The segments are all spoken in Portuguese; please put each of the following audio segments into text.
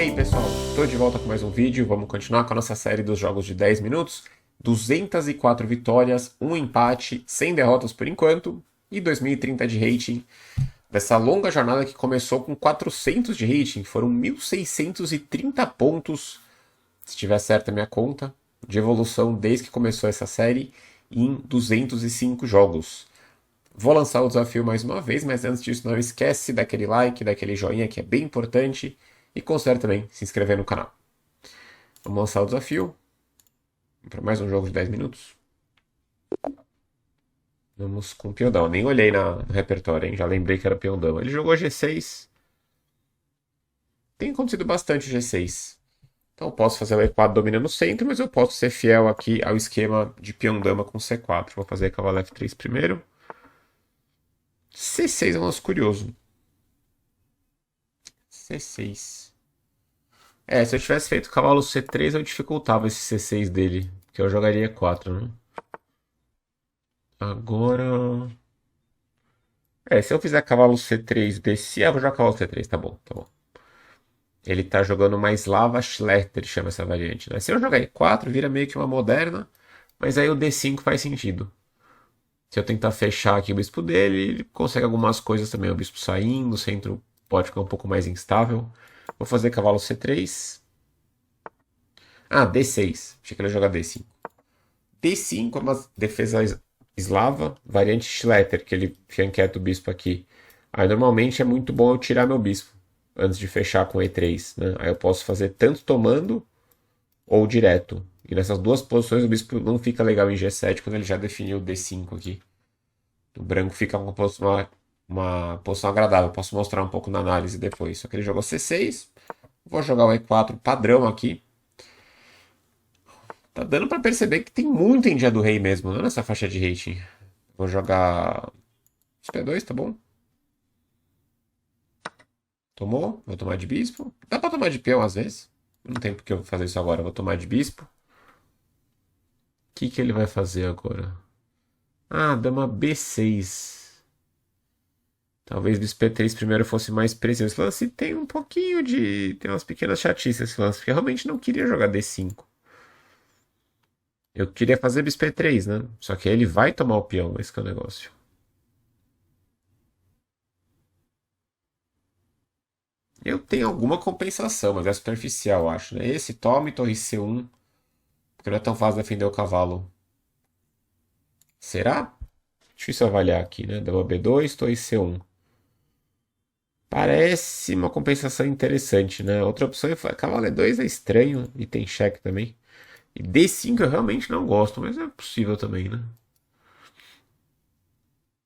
aí pessoal, estou de volta com mais um vídeo, vamos continuar com a nossa série dos jogos de 10 minutos, 204 vitórias, um empate, 100 derrotas por enquanto e 2030 de rating, dessa longa jornada que começou com 400 de rating, foram 1630 pontos, se tiver certa a minha conta, de evolução desde que começou essa série em 205 jogos. Vou lançar o desafio mais uma vez, mas antes disso não esquece daquele like, daquele joinha que é bem importante e considere também se inscrever no canal. Vamos lançar o desafio para mais um jogo de 10 minutos. Vamos com o Piondão. Nem olhei no repertório, hein? Já lembrei que era Piondão. Ele jogou G6. Tem acontecido bastante o G6. Então eu posso fazer o E4 dominando o centro, mas eu posso ser fiel aqui ao esquema de peão-dama com C4. Vou fazer cavalo F3 primeiro. C6 é um lance curioso. C6. Se eu tivesse feito cavalo C3, eu dificultava esse C6 dele. Que eu jogaria E4, né? Agora. Se eu fizer cavalo C3, descer. Vou jogar cavalo C3, tá bom, tá bom. Ele tá jogando mais Lava Schlechter, chama essa variante, né? Se eu jogar E4, vira meio que uma moderna, mas aí o D5 faz sentido. Se eu tentar fechar aqui o bispo dele, ele consegue algumas coisas também. O bispo saindo, o centro pode ficar um pouco mais instável. Vou fazer cavalo C3. D6. Achei que ele ia jogar D5. D5 é uma defesa eslava, variante Schletter, que ele flanqueta o bispo aqui. Aí normalmente é muito bom eu tirar meu bispo antes de fechar com E3, né? Aí eu posso fazer tanto tomando ou direto. E nessas duas posições o bispo não fica legal em G7 quando ele já definiu o D5 aqui. O branco fica uma posição agradável. Posso mostrar um pouco na análise depois. Só que ele jogou C6. Vou jogar o E4 padrão aqui. Tá dando pra perceber que tem muito em dia do rei mesmo, né? Nessa faixa de rating. Vou jogar P2, tá bom? Tomou. Vou tomar de bispo. Dá pra tomar de peão às vezes. Não tem porque eu vou fazer isso agora. Vou tomar de bispo. O que ele vai fazer agora? Dama B6. Talvez bispo P3 primeiro fosse mais preciso. Esse lance tem um pouquinho de... Tem umas pequenas chatices esse lance. Porque eu realmente não queria jogar D5. Eu queria fazer bispo E3, né? Só que aí ele vai tomar o peão. Esse que é o negócio. Eu tenho alguma compensação, mas é superficial, acho, né? Esse tome, torre C1, porque não é tão fácil defender o cavalo. Será? Difícil avaliar aqui, né? Dama B2, torre C1. Parece uma compensação interessante, né? Outra opção é cavalo E2 é estranho e tem cheque também. E D5 eu realmente não gosto, mas é possível também, né?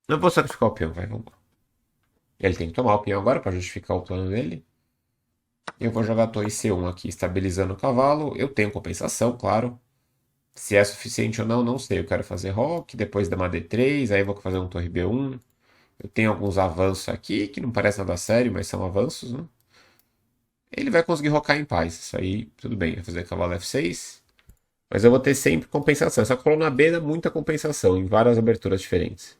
Não vou sacrificar o peão, vai, vamos lá. Ele tem que tomar o peão agora para justificar o plano dele. Eu vou jogar a torre C1 aqui, estabilizando o cavalo. Eu tenho compensação, claro. Se é suficiente ou não, não sei. Eu quero fazer roque, depois dama D3, aí eu vou fazer um torre B1. Eu tenho alguns avanços aqui, que não parece nada sério, mas são avanços, né? Ele vai conseguir rocar em paz. Isso aí, tudo bem. Vai fazer cavalo F6. Mas eu vou ter sempre compensação. Essa coluna B dá muita compensação, em várias aberturas diferentes.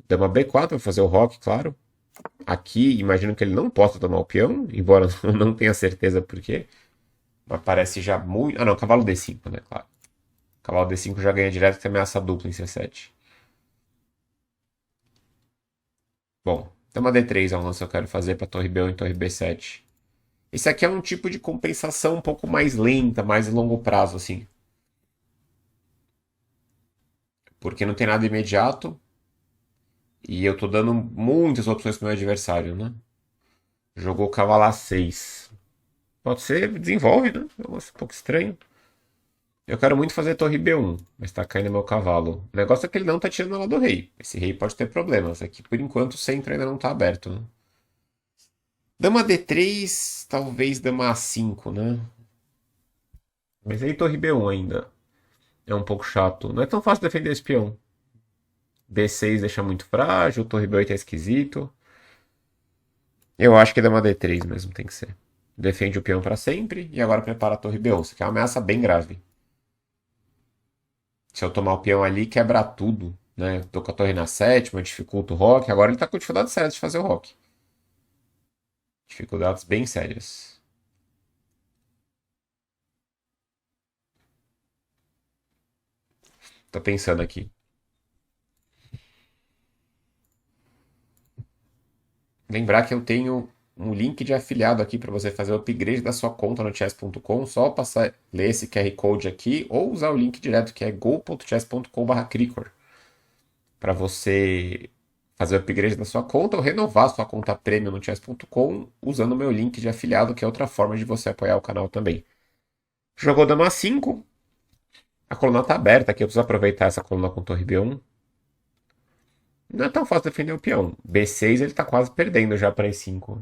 Dama B4, vou fazer o roque, claro. Aqui, imagino que ele não possa tomar o peão, embora eu não tenha certeza por quê. Mas parece já muito... não, cavalo D5, né? Claro. Cavalo D5 já ganha direto, que ameaça dupla em C7. Bom, dama D3 é um lance que eu quero fazer para torre B1 e torre B7. Esse aqui é um tipo de compensação um pouco mais lenta, mais a longo prazo, assim. Porque não tem nada imediato. E eu tô dando muitas opções pro meu adversário, né? Jogou cavalo A6. Pode ser, desenvolve, né? É um pouco estranho. Eu quero muito fazer torre B1, mas tá caindo meu cavalo. O negócio é que ele não tá tirando ela do rei. Esse rei pode ter problemas. Aqui, por enquanto, o centro ainda não tá aberto, né? Dama D3, talvez dama A5, né? Mas aí torre B1 ainda. É um pouco chato. Não é tão fácil defender esse peão. B6 deixa muito frágil, torre B8 é esquisito. Eu acho que dama D3 mesmo tem que ser. Defende o peão para sempre e agora prepara a torre B1. Isso aqui é uma ameaça bem grave. Se eu tomar o peão ali, quebra tudo. Né? Tô com a torre na sétima, dificulta o rock. Agora ele tá com dificuldades sérias de fazer o rock. Dificuldades bem sérias. Tô pensando aqui. Lembrar que eu tenho um link de afiliado aqui para você fazer o upgrade da sua conta no chess.com. Só passar, ler esse QR Code aqui ou usar o link direto que é go.chess.com/cricor para você fazer o upgrade da sua conta ou renovar sua conta premium no chess.com usando o meu link de afiliado, que é outra forma de você apoiar o canal também. Jogou dama 5, a coluna tá aberta aqui, eu preciso aproveitar essa coluna com torre B1. Não é tão fácil defender o peão. B6 ele tá quase perdendo já para E5.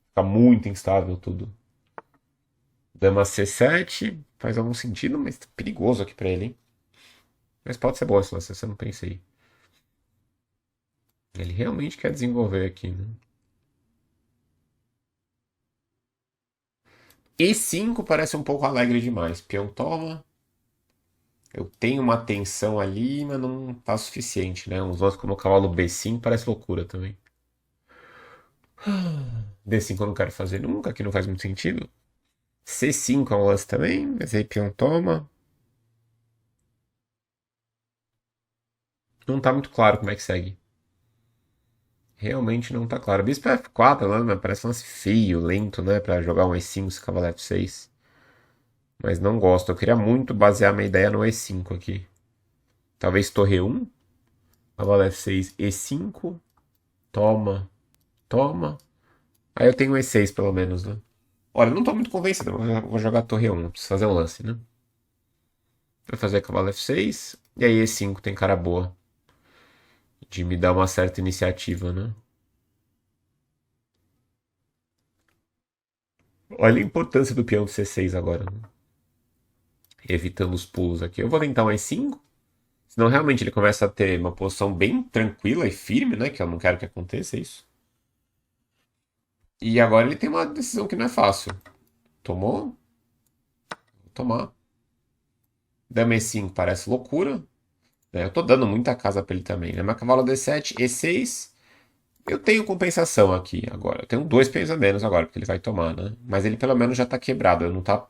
Fica muito instável tudo. Dama C7 faz algum sentido, mas tá perigoso aqui pra ele, hein? Mas pode ser boa esse lance, eu não pensei. Ele realmente quer desenvolver aqui, né? E5 parece um pouco alegre demais. Peão toma. Eu tenho uma tensão ali, mas não tá suficiente, né? Uns lances como o cavalo B5 parece loucura também. D5 eu não quero fazer nunca, que não faz muito sentido. C5 é um lance também, mas aí peão toma. Não tá muito claro como é que segue. Realmente não tá claro. Bispo F4, né? Parece um lance feio, lento, né? Pra jogar um E5, esse cavalo F6. Mas não gosto. Eu queria muito basear minha ideia no E5 aqui. Talvez torre 1. Cavalo F6, E5. Toma, toma. Aí eu tenho um E6 pelo menos, né? Olha, eu não tô muito convencido. Eu vou jogar torre 1. Preciso fazer um lance, né? Vou fazer cavalo F6. E aí E5 tem cara boa. De me dar uma certa iniciativa, né? Olha a importância do peão de C6 agora, né? Evitando os pulos aqui. Eu vou tentar um E5. Senão realmente ele começa a ter uma posição bem tranquila e firme, né? Que eu não quero que aconteça isso. E agora ele tem uma decisão que não é fácil. Tomou? Vou tomar. Dama E5 parece loucura, né? Eu tô dando muita casa pra ele também, né? Mas cavalo D7, E6. Eu tenho compensação aqui agora. Eu tenho dois peões a menos agora, porque ele vai tomar, né? Mas ele pelo menos já tá quebrado. Não tá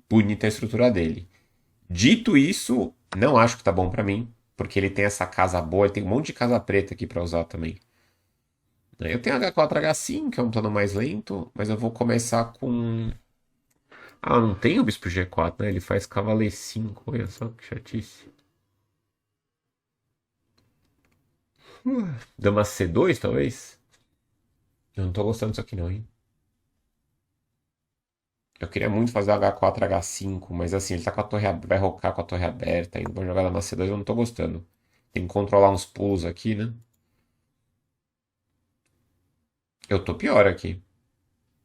bonita a estrutura dele. Dito isso, não acho que tá bom pra mim. Porque ele tem essa casa boa, ele tem um monte de casa preta aqui pra usar também. Eu tenho H4, H5, que é um plano mais lento, mas eu vou começar com. Ah, não tem o bispo G4, né? Ele faz cavalo E5, olha só que chatice. Dama C2, talvez? Eu não tô gostando disso aqui não, hein? Eu queria muito fazer H4, H5, mas assim, ele tá com a torre vai rocar com a torre aberta, ainda vou jogar dama C2, eu não tô gostando. Tem que controlar uns pulos aqui, né? Eu tô pior aqui.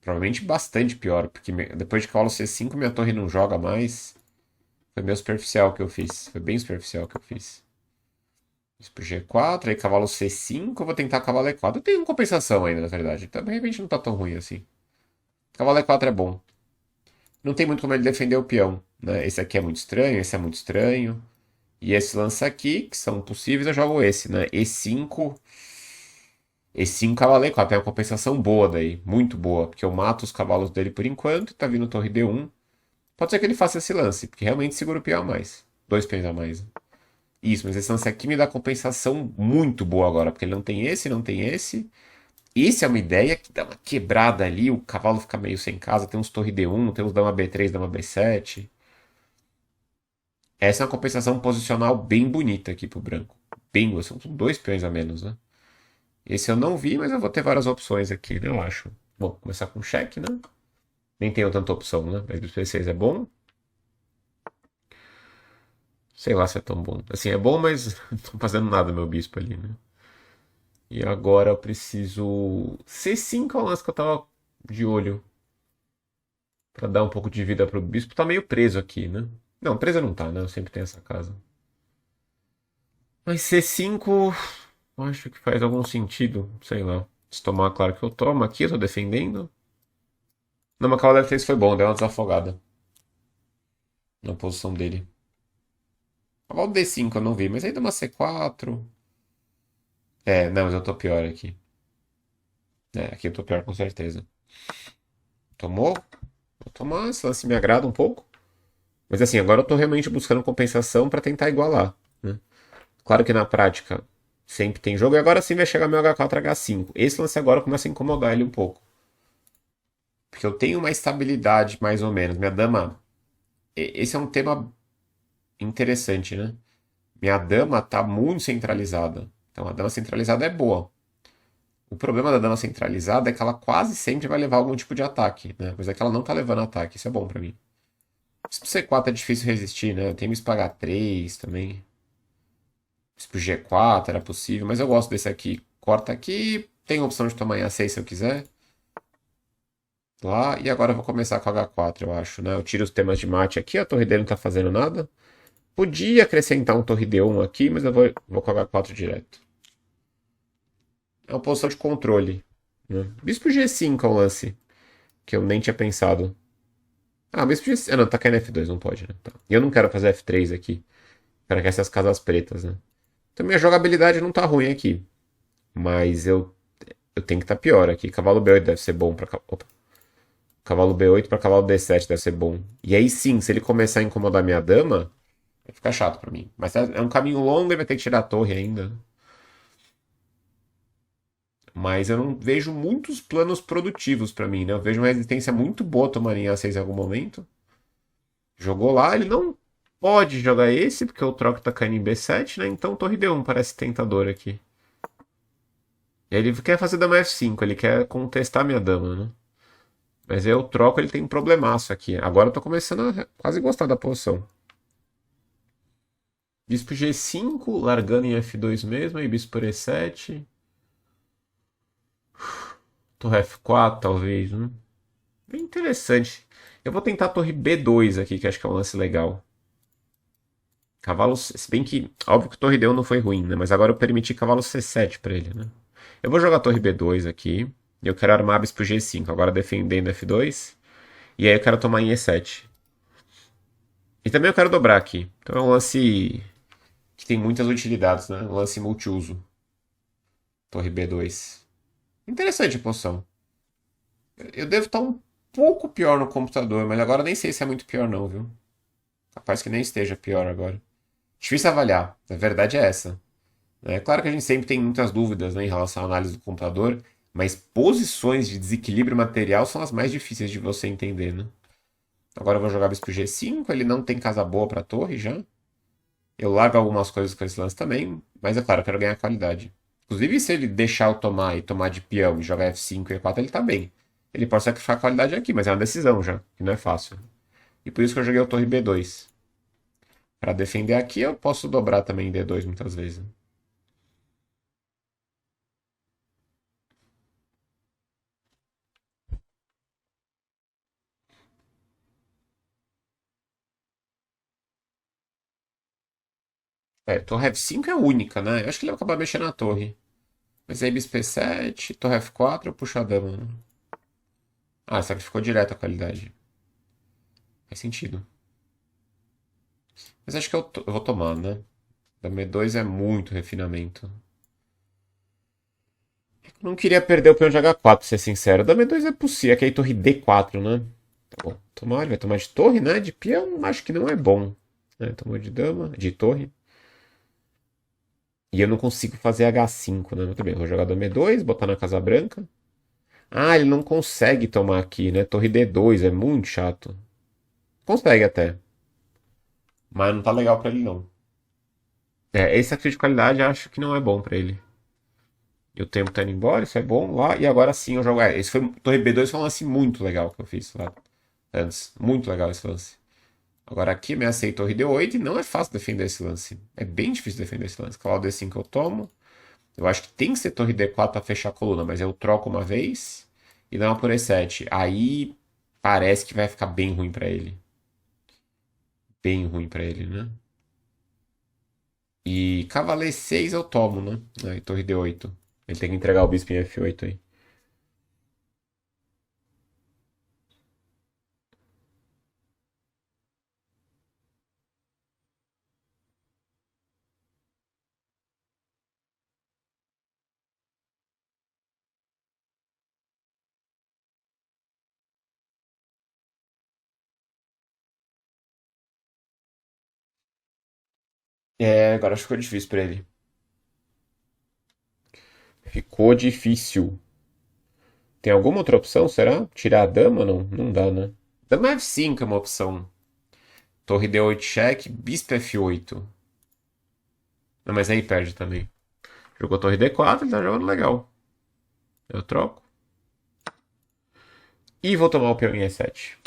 Provavelmente bastante pior, porque depois de cavalo C5 minha torre não joga mais. Foi meio superficial que eu fiz. Foi bem superficial que eu fiz. Bispo G4, aí cavalo C5, eu vou tentar cavalo E4. Eu tenho uma compensação ainda, na verdade. Então, de repente não tá tão ruim assim. Cavalo E4 é bom. Não tem muito como ele defender o peão, né? Esse aqui é muito estranho, esse é muito estranho. E esse lance aqui, que são possíveis, eu jogo esse, né? E5, E5, cavalo E4. Tem uma compensação boa daí, muito boa. Porque eu mato os cavalos dele por enquanto, tá vindo torre D1. Pode ser que ele faça esse lance, porque realmente segura o peão a mais. Dois peões a mais. Isso, mas esse lance aqui me dá compensação muito boa agora, porque ele não tem esse, não tem esse. Esse é uma ideia que dá uma quebrada ali, o cavalo fica meio sem casa, tem uns torre D1, tem uns dama B3, dama B7. Essa é uma compensação posicional bem bonita aqui pro branco. Bem, são dois peões a menos, né? Esse eu não vi, mas eu vou ter várias opções aqui, né, eu acho. Bom, começar com cheque, né? Nem tenho tanta opção, né? Mas o P6 é bom. Sei lá se é tão bom. Assim, é bom, mas não tô fazendo nada meu bispo ali, né? E agora eu preciso. C5 é o lance que eu tava de olho. Pra dar um pouco de vida pro bispo. Tá meio preso aqui, né? Não, preso não tá, né? Eu sempre tenho essa casa. Mas C5. Acho que faz algum sentido. Sei lá. Se tomar, claro que eu tomo. Aqui eu tô defendendo. Não, mas a cavalo F3 foi bom, deu uma desafogada na posição dele. Cavalo D5 eu não vi, mas aí deu uma C4. É, não, mas eu tô pior aqui. É, aqui eu tô pior com certeza. Tomou? Vou tomar, esse lance me agrada um pouco. Mas assim, agora eu tô realmente buscando compensação pra tentar igualar, né? Claro que na prática sempre tem jogo, e agora sim vai chegar meu H4, H5. Esse lance agora começa a incomodar ele um pouco. Porque eu tenho uma estabilidade, mais ou menos. Minha dama. Esse é um tema interessante, né? Minha dama tá muito centralizada. Então a dama centralizada é boa. O problema da dama centralizada é que ela quase sempre vai levar algum tipo de ataque, né? Mas é que ela não tá levando ataque, isso é bom pra mim. Bispo C4 é difícil resistir, né? Eu tenho bispo H3 também. Bispo G4 era possível, mas eu gosto desse aqui. Corta aqui, tem a opção de tomar em A6 se eu quiser. Lá, e agora eu vou começar com H4, eu acho, né? Eu tiro os temas de mate aqui, a torre dele não tá fazendo nada. Podia acrescentar um torre D1 aqui, mas eu vou com H4 direto. É uma posição de controle. Né? Bispo G5 é um lance que eu nem tinha pensado. Ah, bispo G5. Ah, não, tá caindo F2, não pode, né? Tá. E eu não quero fazer F3 aqui. Quero que essas casas pretas, né? Então minha jogabilidade não tá ruim aqui. Mas eu tenho que estar tá pior aqui. Cavalo B8 deve ser bom pra. Opa. Cavalo B8 pra cavalo D7 deve ser bom. E aí sim, se ele começar a incomodar minha dama, vai ficar chato pra mim. Mas é um caminho longo e vai ter que tirar a torre ainda. Mas eu não vejo muitos planos produtivos pra mim, né? Eu vejo uma resistência muito boa tomar em A6 em algum momento. Jogou lá, ele não pode jogar esse, porque o troco tá caindo em B7, né? Então torre D1 parece tentador aqui. Ele quer fazer dama F5, ele quer contestar minha dama, né? Mas eu troco, ele tem um problemaço aqui. Agora eu tô começando a quase gostar da posição. Bispo G5, largando em F2 mesmo, aí bispo por E7. Torre F4, talvez, né? Bem interessante. Eu vou tentar a torre B2 aqui, que acho que é um lance legal. Cavalo, se bem que, óbvio que torre D1 não foi ruim, né? Mas agora eu permiti cavalo C7 pra ele, né? Eu vou jogar a torre B2 aqui. E eu quero armar bispo G5, agora defendendo F2. E aí eu quero tomar em E7. E também eu quero dobrar aqui. Então é um lance que tem muitas utilidades, né? Um lance multiuso. Torre B2. Interessante a posição. Eu devo estar um pouco pior no computador, mas agora nem sei se é muito pior não, viu? Capaz que nem esteja pior agora. Difícil avaliar. A verdade é essa. É claro que a gente sempre tem muitas dúvidas, né, em relação à análise do computador, mas posições de desequilíbrio material são as mais difíceis de você entender, né? Agora eu vou jogar bispo G5, ele não tem casa boa para torre já. Eu largo algumas coisas com esse lance também, mas é claro, eu quero ganhar qualidade. Inclusive, se ele deixar eu tomar e tomar de peão e jogar F5 e E4, ele tá bem. Ele pode sacrificar a qualidade aqui, mas é uma decisão já, que não é fácil. E por isso que eu joguei o torre B2. Para defender aqui, eu posso dobrar também em D2 muitas vezes. É, torre F5 é única, né? Eu acho que ele vai acabar mexendo na torre. Mas aí bispo E7, torre F4, eu puxo a dama, né? Ah, sacrificou direto a qualidade. Faz sentido. Mas acho que eu vou tomar, né? Dama E2 é muito refinamento. Eu não queria perder o peão de H4, pra ser sincero. Dama E2 é possível, é que aí torre D4, né? Tá bom. Tomar, ele vai tomar de torre, né? De peão, acho que não é bom. É, tomou de dama, de torre. E eu não consigo fazer H5, né? Muito bem, vou jogar dama E2, botar na Casa Branca. Ah, ele não consegue tomar aqui, né? Torre D2, é muito chato. Consegue até. Mas não tá legal pra ele, não. É, esse sacrifício de qualidade acho que não é bom pra ele. E o tempo tá indo embora, isso é bom lá. E agora sim eu jogo. É, esse foi. Torre B2 foi um lance muito legal que eu fiz lá antes. Muito legal esse lance. Agora aqui ameacei torre D8 e não é fácil defender esse lance. É bem difícil defender esse lance. Cavalo D5 eu tomo. Eu acho que tem que ser torre D4 pra fechar a coluna, mas eu troco uma vez e dá uma por E7. Aí parece que vai ficar bem ruim pra ele. Bem ruim pra ele, né? E cavalo E6 eu tomo, né? Aí torre D8. Ele tem que entregar o bispo em F8 aí. É, agora acho que ficou difícil pra ele. Ficou difícil. Tem alguma outra opção, será? Tirar a dama? Não, não dá, né? Dama F5 é uma opção. Torre D8 cheque, bispo F8. Não, mas aí perde também. Jogou torre D4, ele tá jogando legal. Eu troco. E vou tomar o peão em E7.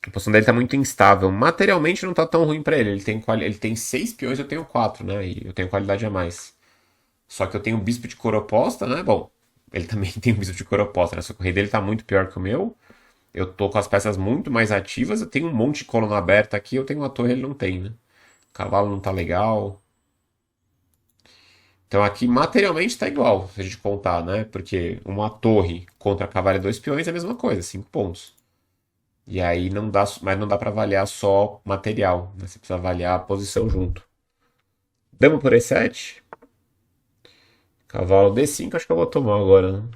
A posição dele tá muito instável. Materialmente não tá tão ruim pra ele. Ele tem 6 peões, eu tenho 4, né? E eu tenho qualidade a mais. Só que eu tenho o bispo de cor oposta, né? Bom, ele também tem o bispo de cor oposta, né? Só que o rei dele tá muito pior que o meu. Eu tô com as peças muito mais ativas. Eu tenho um monte de coluna aberta aqui. Eu tenho uma torre, ele não tem, né? O cavalo não tá legal. Então aqui materialmente tá igual, se a gente contar, né? Porque uma torre contra cavalo e 2 peões é a mesma coisa, 5 pontos. E aí não dá, mas não dá para avaliar só material, né? Você precisa avaliar a posição junto. Dama por E7. Cavalo D5, acho que eu vou tomar agora, né?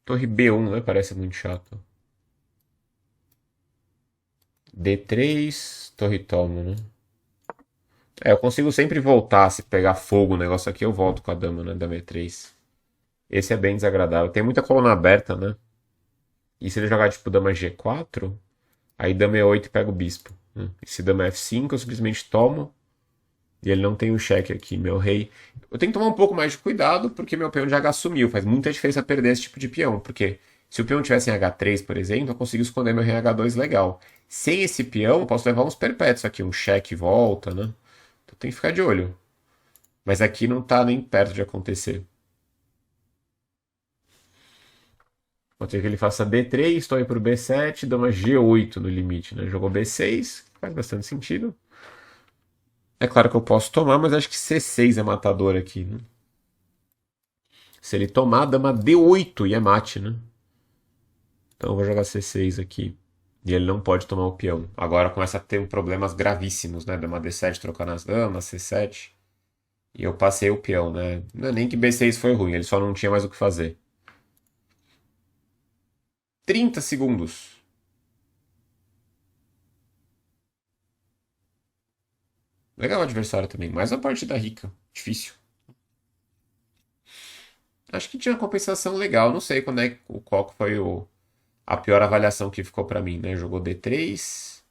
Torre B1, né? Parece muito chato. D3, torre toma, né? É, eu consigo sempre voltar. Se pegar fogo o negócio aqui, eu volto com a dama, né? Dama E3. Esse é bem desagradável. Tem muita coluna aberta, né? E se ele jogar tipo dama G4, aí dama E8 e pega o bispo. E se dama F5, eu simplesmente tomo. E ele não tem o cheque aqui, meu rei. Eu tenho que tomar um pouco mais de cuidado, porque meu peão de H sumiu. Faz muita diferença perder esse tipo de peão. Porque se o peão tivesse em H3, por exemplo, eu consigo esconder meu rei em H2 legal. Sem esse peão, eu posso levar uns perpétuos aqui. Um cheque volta, né? Então tem que ficar de olho. Mas aqui não tá nem perto de acontecer. Pode ser que ele faça B3, torre pro B7, dama G8 no limite, né? Jogou B6, faz bastante sentido. É claro que eu posso tomar, mas acho que C6 é matador aqui, né? Se ele tomar, dama D8 e é mate, né? Então eu vou jogar C6 aqui. E ele não pode tomar o peão. Agora começa a ter problemas gravíssimos, né? Dama D7 trocando as damas, C7. E eu passei o peão, né? Não é nem que B6 foi ruim, ele só não tinha mais o que fazer. 30 segundos. Legal o adversário também. Mais uma partida rica. Difícil. Acho que tinha compensação legal. Não sei qual que foi a pior avaliação que ficou pra mim, né? Jogou D3.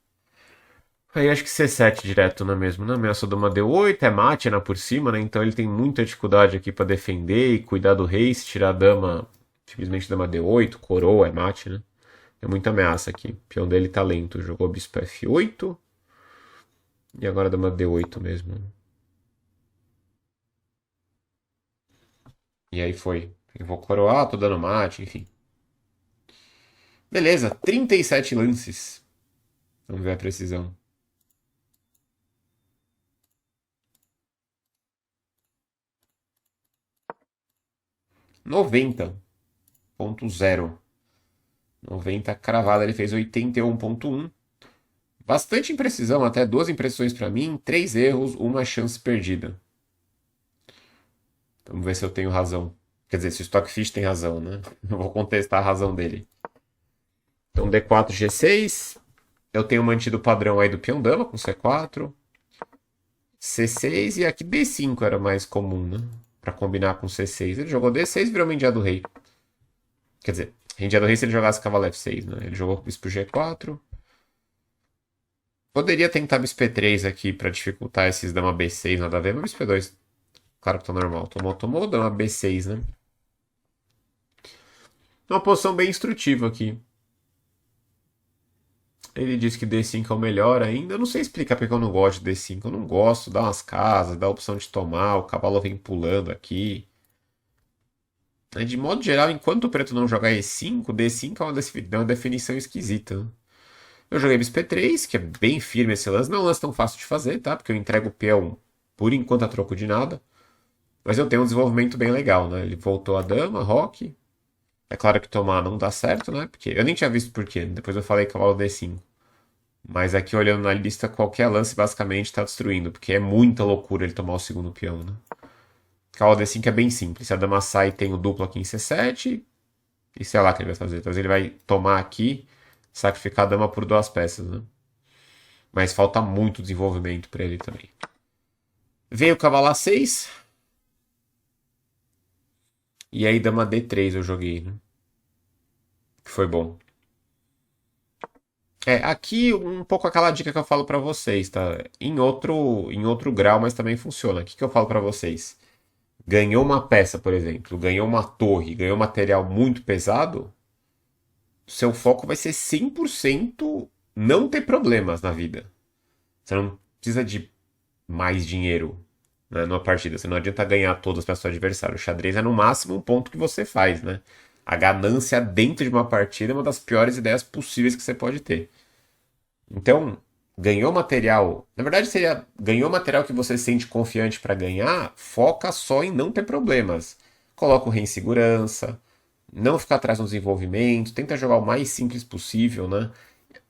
Aí acho que C7 direto, não é mesmo? Não, ameaça dama D8, é mate, é na por cima, né? Então ele tem muita dificuldade aqui pra defender e cuidar do rei. Se tirar a dama, simplesmente dama D8, coroa, é mate, né? É muita ameaça aqui. O peão dele tá lento. Jogou bispo F8. E agora dama D8 mesmo. E aí foi. Eu vou coroar, tô dando mate, enfim. Beleza, 37 lances. Vamos ver a precisão. 90.0. 90 cravada, ele fez 81.1. Bastante imprecisão, até 2 impressões para mim, 3 erros, uma chance perdida. Vamos ver se eu tenho razão. Quer dizer, se o Stockfish tem razão, né? Eu vou contestar a razão dele. Então D4, G6. Eu tenho mantido o padrão aí do peão dama com C4. C6 e aqui D5 era mais comum, né? Pra combinar com C6. Ele jogou D6 e virou mendiado do rei. Quer dizer, mendiado do rei se ele jogasse cavalo F6, né? Ele jogou bispo G4. Poderia tentar bispo E3 aqui pra dificultar esses dama B6, nada a ver, mas bispo E2, claro que tá normal. Tomou, tomou, dama B6, né? Uma posição bem instrutiva aqui. Ele diz que D5 é o melhor ainda. Eu não sei explicar porque eu não gosto de D5. Eu não gosto, dá umas casas, dá a opção de tomar, o cavalo vem pulando aqui. De modo geral, enquanto o preto não jogar E5, D5 é uma definição esquisita, né? Eu joguei bispo E3, que é bem firme esse lance. Não é um lance tão fácil de fazer, tá? Porque eu entrego o peão por enquanto a troco de nada. Mas eu tenho um desenvolvimento bem legal, né? Ele voltou a dama, roque. É claro que tomar não dá certo, né? Porque eu nem tinha visto por quê. Depois eu falei cavalo D5. Mas aqui olhando na lista, qualquer lance basicamente está destruindo. Porque é muita loucura ele tomar o segundo peão, né? Cavalo D5 é bem simples. Se a dama sai, tem o duplo aqui em C7. E sei lá o que ele vai fazer. Talvez ele vai tomar aqui, sacrificar a dama por duas peças, né? Mas falta muito desenvolvimento para ele também. Veio o cavalo A6. E aí dama D3 eu joguei, né? Que foi bom. Aqui um pouco aquela dica que eu falo pra vocês, tá? Em outro grau, mas também funciona. O que que eu falo pra vocês? Ganhou uma peça, por exemplo, ganhou uma torre, ganhou material muito pesado, seu foco vai ser 100% não ter problemas na vida. Você não precisa de mais dinheiro, né, numa partida. Você não adianta ganhar todas para seu adversário. O xadrez é no máximo um ponto que você faz, né? A ganância dentro de uma partida é uma das piores ideias possíveis que você pode ter. Então, ganhou material. Na verdade, seria ganhou material que você sente confiante para ganhar, foca só em não ter problemas. Coloca o rei em segurança, não ficar atrás no desenvolvimento, tenta jogar o mais simples possível, né?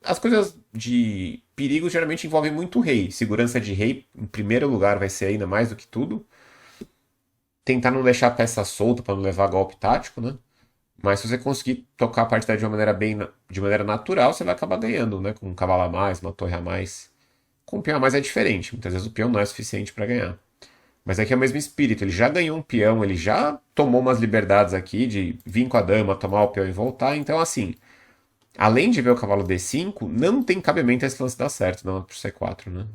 As coisas de perigo geralmente envolvem muito rei. Segurança de rei, em primeiro lugar, vai ser ainda mais do que tudo. Tentar não deixar a peça solta para não levar golpe tático, né? Mas se você conseguir tocar a partida de uma maneira de maneira natural, você vai acabar ganhando, né? Com um cavalo a mais, uma torre a mais. Com um peão a mais é diferente. Muitas vezes o peão não é suficiente para ganhar. Mas aqui é o mesmo espírito. Ele já ganhou um peão, ele já tomou umas liberdades aqui de vir com a dama, tomar o peão e voltar. Então, assim, além de ver o cavalo D5, não tem cabimento esse lance dar certo, não, por C4, né?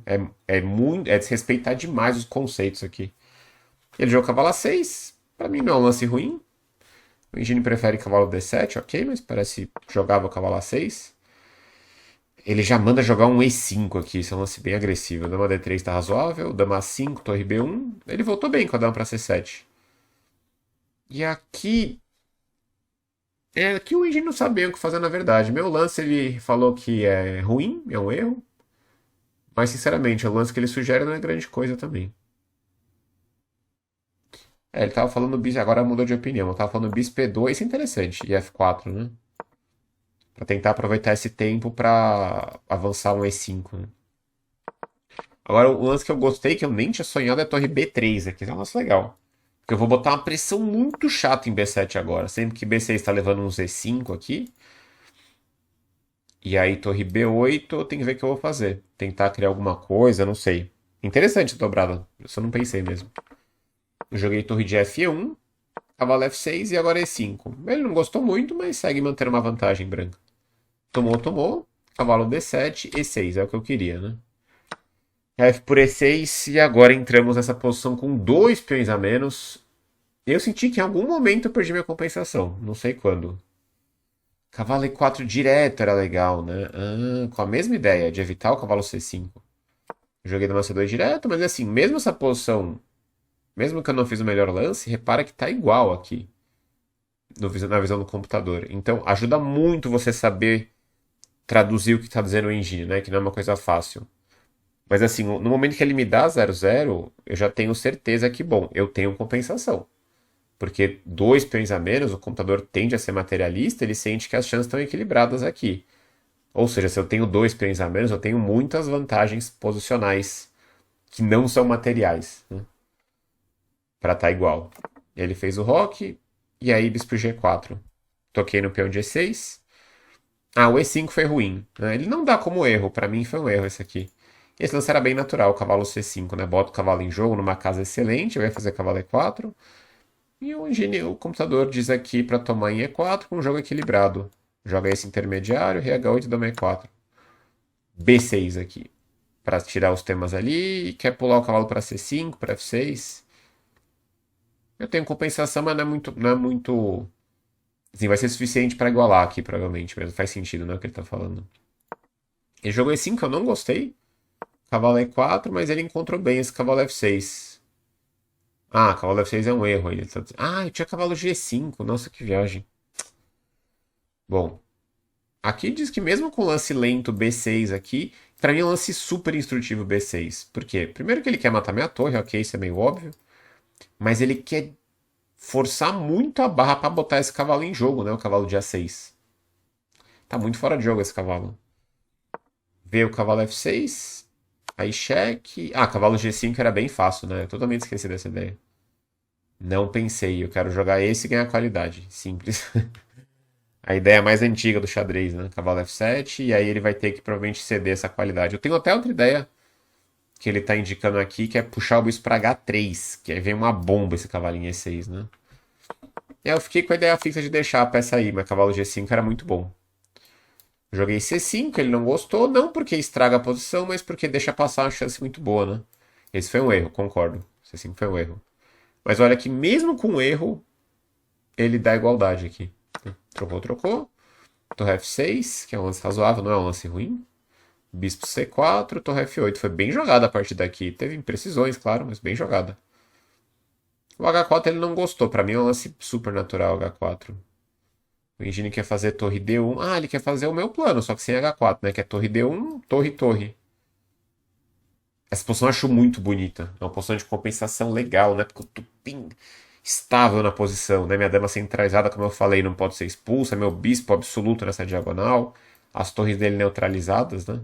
É desrespeitar demais os conceitos aqui. Ele jogou cavalo A6. Pra mim não é um lance ruim. O Engine prefere cavalo D7, ok, mas parece que jogava o cavalo A6. Ele já manda jogar um E5 aqui, isso é um lance bem agressivo. Dama D3 tá razoável, dama A5, torre B1. Ele voltou bem com a dama pra C7. E aqui. Aqui o Engine não sabe bem o que fazer na verdade. Meu lance ele falou que é ruim, é um erro. Mas sinceramente, o lance que ele sugere não é grande coisa também. Ele tava falando bis, agora mudou de opinião. Eu tava falando bis P2, isso é interessante. E F4, né? Pra tentar aproveitar esse tempo pra avançar um E5, né? Agora, o lance que eu gostei, que eu nem tinha sonhado, é a torre B3 aqui. É um lance legal. Porque eu vou botar uma pressão muito chata em B7 agora. Sempre que B6 está levando um Z5 aqui. E aí, torre B8, eu tenho que ver o que eu vou fazer. Tentar criar alguma coisa, não sei. Interessante a dobrada. Eu só não pensei mesmo. Eu joguei torre de F1, cavalo F6 e agora E5. Ele não gostou muito, mas segue mantendo uma vantagem branca. Tomou, tomou. Cavalo D7, E6. É o que eu queria, né? F por E6 e agora entramos nessa posição com dois peões a menos. Eu senti que em algum momento eu perdi minha compensação. Não sei quando. Cavalo E4 direto era legal, né? Com a mesma ideia de evitar o cavalo C5. Joguei dama C2 direto, mas assim, mesmo essa posição, mesmo que eu não fiz o melhor lance, repara que tá igual aqui na visão do computador. Então ajuda muito você saber traduzir o que está dizendo o engine, né? Que não é uma coisa fácil. Mas assim, no momento que ele me dá 0-0, eu já tenho certeza que, bom, eu tenho compensação. Porque dois peões a menos, o computador tende a ser materialista, ele sente que as chances estão equilibradas aqui. Ou seja, se eu tenho dois peões a menos, eu tenho muitas vantagens posicionais que não são materiais, né? Para estar igual. Ele fez o roque, e aí bispo G4. Toquei no peão de E6. Ah, o E5 foi ruim, né? Ele não dá como erro, para mim foi um erro esse aqui. Esse lance era bem natural, cavalo C5, né? Bota o cavalo em jogo numa casa excelente, vai fazer cavalo E4. E o computador diz aqui para tomar em E4 com um jogo equilibrado. Joga esse intermediário, rei H8 dama E4. B6 aqui, para tirar os temas ali. E quer pular o cavalo para C5, para F6. Eu tenho compensação, mas não é muito. Assim, vai ser suficiente para igualar aqui, provavelmente mesmo. Faz sentido, né, o que ele tá falando. Ele jogou E5, eu não gostei. Cavalo E4, mas ele encontrou bem esse cavalo F6. Ah, cavalo F6 é um erro aí. Eu tinha cavalo G5. Nossa, que viagem. Bom, aqui diz que mesmo com o lance lento B6 aqui, pra mim é um lance super instrutivo B6. Por quê? Primeiro que ele quer matar minha torre, ok, isso é meio óbvio. Mas ele quer forçar muito a barra pra botar esse cavalo em jogo, né? O cavalo de A6. Tá muito fora de jogo esse cavalo. Veio o cavalo F6. Aí cheque. Ah, cavalo G5 era bem fácil, né? Eu totalmente esqueci dessa ideia. Não pensei, eu quero jogar esse e ganhar qualidade. Simples. A ideia mais antiga do xadrez, né? Cavalo F7, e aí ele vai ter que provavelmente ceder essa qualidade. Eu tenho até outra ideia que ele tá indicando aqui, que é puxar o bispo pra H3, que aí vem uma bomba esse cavalinho E6, né? E aí eu fiquei com a ideia fixa de deixar a peça aí, mas cavalo G5 era muito bom. Joguei C5, ele não gostou, não porque estraga a posição, mas porque deixa passar uma chance muito boa, né? Esse foi um erro, concordo. C5 foi um erro. Mas olha que mesmo com o erro, ele dá igualdade aqui. Trocou, trocou. Torre F6, que é um lance razoável, não é um lance ruim. Bispo C4, Torre F8. Foi bem jogada a partir daqui. Teve imprecisões, claro, mas bem jogada. O H4 ele não gostou. Pra mim é um lance super natural o H4. O Engine quer fazer torre D1. Ah, ele quer fazer o meu plano, só que sem H4, né? Que é torre D1, torre, torre. Essa posição eu acho muito bonita. É uma posição de compensação legal, né? Porque eu tô bem estável na posição, né? Minha dama centralizada, como eu falei, não pode ser expulsa. Meu bispo absoluto nessa diagonal. As torres dele neutralizadas, né?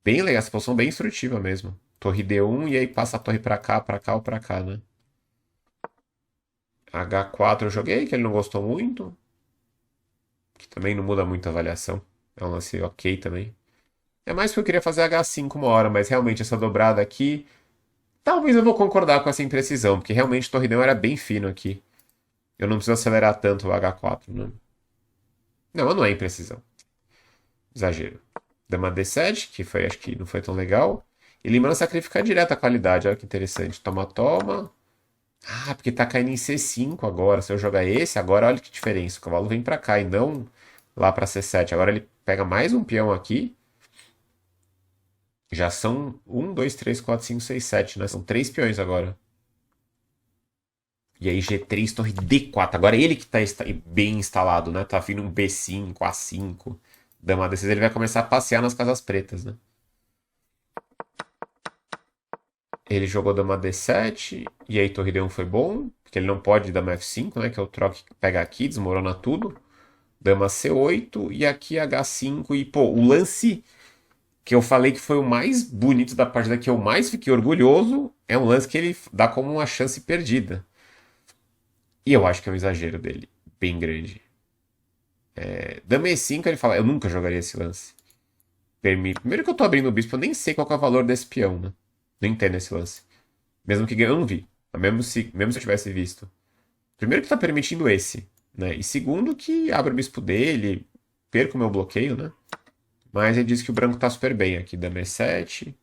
Bem legal, essa posição bem instrutiva mesmo. Torre D1 e aí passa a torre pra cá ou pra cá, né? H4 eu joguei, que ele não gostou muito. Que também não muda muito a avaliação. É um lance ok também. É mais que eu queria fazer H5 uma hora, mas realmente essa dobrada aqui. Talvez eu vou concordar com essa imprecisão, porque realmente o torridão era bem fino aqui. Eu não preciso acelerar tanto o H4, né? Não, não é imprecisão. Exagero. Dama D7, que foi, acho que não foi tão legal. E lembrando sacrificar direto a qualidade, olha que interessante. Toma, toma. Ah, porque tá caindo em C5 agora. Se eu jogar esse, agora olha que diferença. O cavalo vem pra cá e não lá pra C7. Agora ele pega mais um peão aqui. Já são 1, 2, 3, 4, 5, 6, 7, né? São 3 peões agora. E aí G3, torre D4. Agora ele que tá bem instalado, né? Tá vindo um B5, A5. Dama D6, ele vai começar a passear nas casas pretas, né? Ele jogou dama D7, e aí torre D1 foi bom, porque ele não pode dama F5, né? Que é o troque que pega aqui, desmorona tudo. Dama C8, e aqui H5. E, pô, o lance que eu falei que foi o mais bonito da partida, que eu mais fiquei orgulhoso, é um lance que ele dá como uma chance perdida. E eu acho que é um exagero dele, bem grande. Dama E5, ele fala, eu nunca jogaria esse lance. Primeiro que eu tô abrindo o bispo, eu nem sei qual que é o valor desse peão, né? Não entendo esse lance. Mesmo que ganhe, eu não vi. Mas mesmo se eu tivesse visto. Primeiro que tá permitindo esse, né? E segundo que abre o bispo dele, perco o meu bloqueio, né? Mas ele diz que o branco tá super bem aqui, dama E7.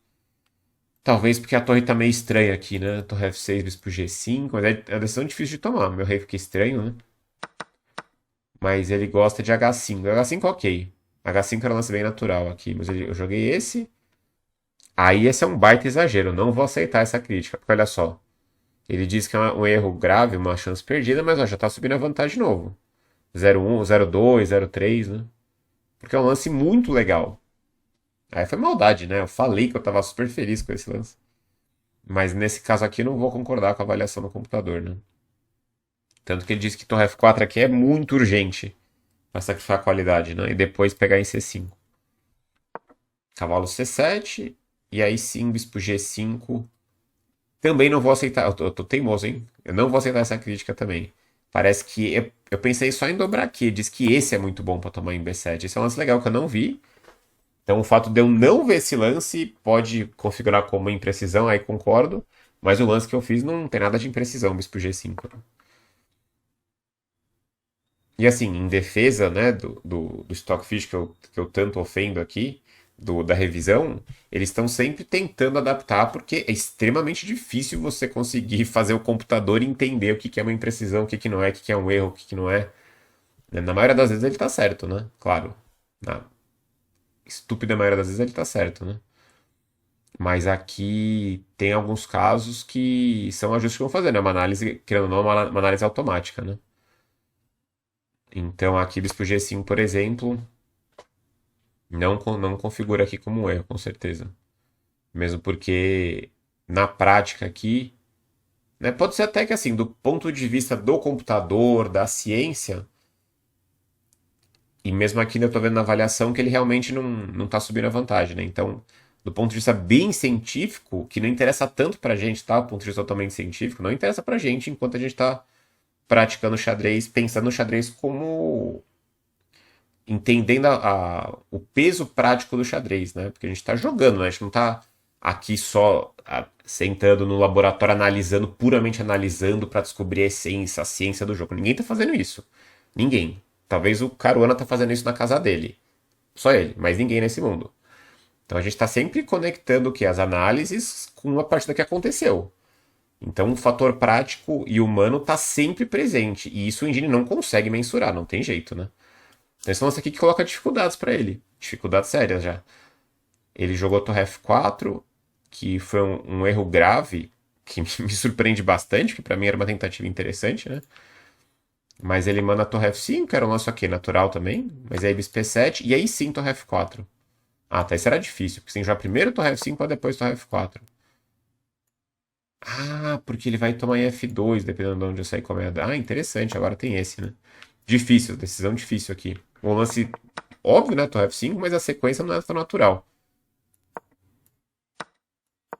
Talvez porque a torre tá meio estranha aqui, né? Torre F6, bispo G5. Mas é uma decisão difícil de tomar. Meu rei fica estranho, né? Mas ele gosta de H5. H5 ok. H5 era um lance bem natural aqui. Mas eu joguei esse. Aí esse é um baita exagero. Eu não vou aceitar essa crítica. Porque olha só. Ele diz que é um erro grave, uma chance perdida, mas ó, já tá subindo a vantagem de novo. 0-1, 0-2, 0-3, né? Porque é um lance muito legal. Aí foi maldade, né? Eu falei que eu tava super feliz com esse lance. Mas nesse caso aqui eu não vou concordar com a avaliação do computador, né? Tanto que ele diz que torre F4 aqui é muito urgente para sacrificar a qualidade, né? E depois pegar em C5. Cavalo C7. E aí sim, bispo G5. Também não vou aceitar. Eu tô teimoso, hein? Eu não vou aceitar essa crítica também. Parece que. Eu pensei só em dobrar aqui. Diz que esse é muito bom para tomar em B7. Esse é um lance legal que eu não vi. Então o fato de eu não ver esse lance pode configurar como imprecisão, aí concordo. Mas o lance que eu fiz não tem nada de imprecisão, bispo G5. E assim, em defesa, né, do Stockfish que eu tanto ofendo aqui, da revisão, eles estão sempre tentando adaptar, porque é extremamente difícil você conseguir fazer o computador entender o que é uma imprecisão, o que não é, o que é um erro, o que não é. Na maioria das vezes ele tá certo, né? Claro. Na estúpida maioria das vezes ele tá certo, né? Mas aqui tem alguns casos que são ajustes que vão fazer, né? Uma análise, querendo ou não, uma análise automática, né? Então aqui bispo G5, por exemplo, não configura aqui como um erro, com certeza. Mesmo porque na prática aqui, né, pode ser até que assim, do ponto de vista do computador, da ciência, e mesmo aqui eu estou vendo na avaliação que ele realmente não está subindo a vantagem, né? Então, do ponto de vista bem científico, que não interessa tanto pra gente, tá? Do ponto de vista totalmente científico, não interessa pra gente enquanto a gente tá praticando xadrez, pensando no xadrez como entendendo o peso prático do xadrez, né? Porque a gente tá jogando, né? A gente não tá aqui só sentando no laboratório analisando, puramente analisando para descobrir a essência, a ciência do jogo. Ninguém tá fazendo isso. Ninguém. Talvez o Caruana tá fazendo isso na casa dele. Só ele, mas ninguém nesse mundo. Então a gente está sempre conectando o que? As análises com a partida que aconteceu. Então o fator prático e humano está sempre presente. E isso o engine não consegue mensurar, não tem jeito, né? Então esse lance aqui que coloca dificuldades para ele. Dificuldades sérias já. Ele jogou Torre F4, que foi um erro grave, que me surpreende bastante, que para mim era uma tentativa interessante, né? Mas ele manda Torre F5, que era um lance ok, natural também. Mas aí Bispo E7, e aí sim Torre F4. Ah, tá, isso era difícil, porque você tem que jogar primeiro Torre F5 para depois Torre F4. Ah, porque ele vai tomar em F2, dependendo de onde eu sair comendo. Ah, interessante, agora tem esse, né? Difícil, decisão difícil aqui. Um lance óbvio, né? Torre F5, mas a sequência não é tão natural.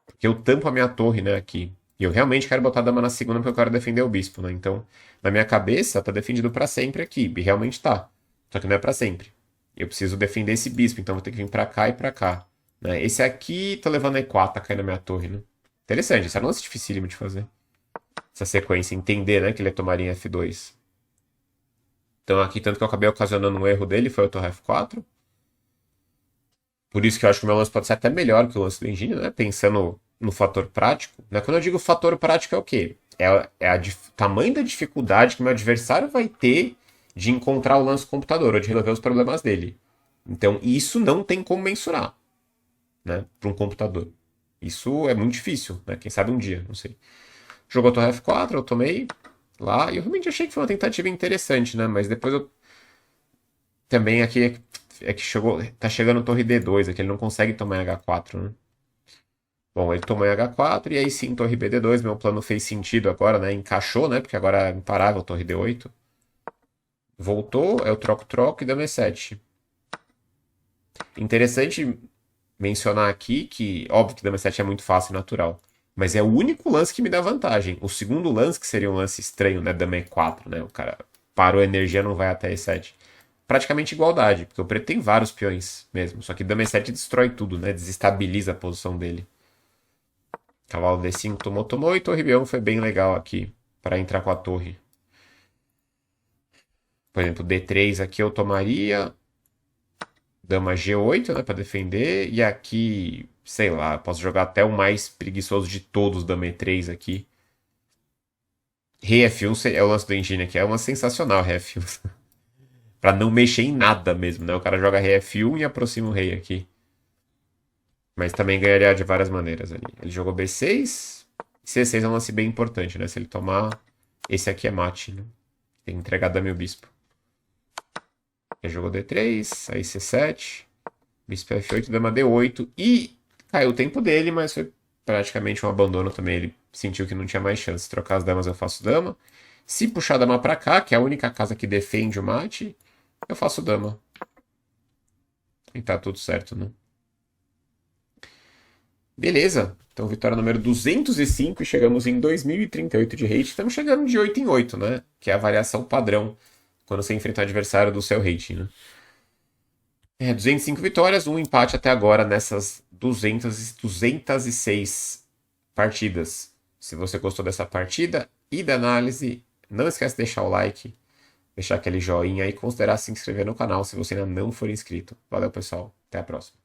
Porque eu tampo a minha torre, né, aqui. E eu realmente quero botar a dama na segunda porque eu quero defender o bispo, né? Então, na minha cabeça, tá defendido para sempre aqui. E realmente tá. Só que não é para sempre. Eu preciso defender esse bispo, então vou ter que vir para cá e para cá. Né? Esse aqui, tô levando E4, tá caindo na minha torre, né? Interessante, isso é um lance dificílimo de fazer. Essa sequência, entender, né, que ele tomaria em F2. Então aqui, tanto que eu acabei ocasionando um erro dele, foi o torre F4. Por isso que eu acho que o meu lance pode ser até melhor que o lance do engine, né? Pensando no fator prático. Né? Quando eu digo fator prático é o quê? É tamanho da dificuldade que meu adversário vai ter de encontrar o lance do computador ou de resolver os problemas dele. Então isso não tem como mensurar, né? Para um computador. Isso é muito difícil, né? Quem sabe um dia, não sei. Jogou a torre F4, eu tomei lá, e eu realmente achei que foi uma tentativa interessante, né? Mas depois eu também aqui é que chegou, tá chegando torre D2, é que ele não consegue tomar em H4, né? Bom, ele tomou em H4 e aí sim torre BD2, meu plano fez sentido agora, né? Encaixou, né? Porque agora é imparável torre D8. Voltou, eu troco e dama E7. Interessante mencionar aqui que, óbvio que dama E7 é muito fácil e natural, mas é o único lance que me dá vantagem. O segundo lance, que seria um lance estranho, né? Dama E4, né? O cara parou a energia, não vai até E7. Praticamente igualdade, porque o preto tem vários peões mesmo, só que dama E7 destrói tudo, né? Desestabiliza a posição dele. Cavalo D5 tomou, e torre B1 foi bem legal aqui para entrar com a torre. Por exemplo, D3 aqui eu tomaria, dama G8, né, para defender, e aqui, sei lá, posso jogar até o mais preguiçoso de todos, dama E3 aqui. Rei F1 é o lance do engine aqui, é uma sensacional Rei F1. Pra não mexer em nada mesmo, né? O cara joga Rei F1 e aproxima o rei aqui. Mas também ganharia de várias maneiras ali. Ele jogou B6. C6 é um lance bem importante, né? Se ele tomar. Esse aqui é mate, né? Tem que entregar dama e o bispo. Ele jogou D3, aí C7. Bispo F8, dama D8. E caiu o tempo dele, mas foi praticamente um abandono também. Ele sentiu que não tinha mais chance. Se trocar as damas, eu faço dama. Se puxar a dama pra cá, que é a única casa que defende o mate, eu faço dama. E tá tudo certo, né? Beleza. Então, vitória número 205 e chegamos em 2038 de rate. Estamos chegando de 8 em 8, né? Que é a variação padrão quando você enfrenta o adversário do seu rating, né? 205 vitórias, um empate até agora nessas 206 partidas. Se você gostou dessa partida e da análise, não esquece de deixar o like, deixar aquele joinha e considerar se inscrever no canal se você ainda não for inscrito. Valeu, pessoal. Até a próxima.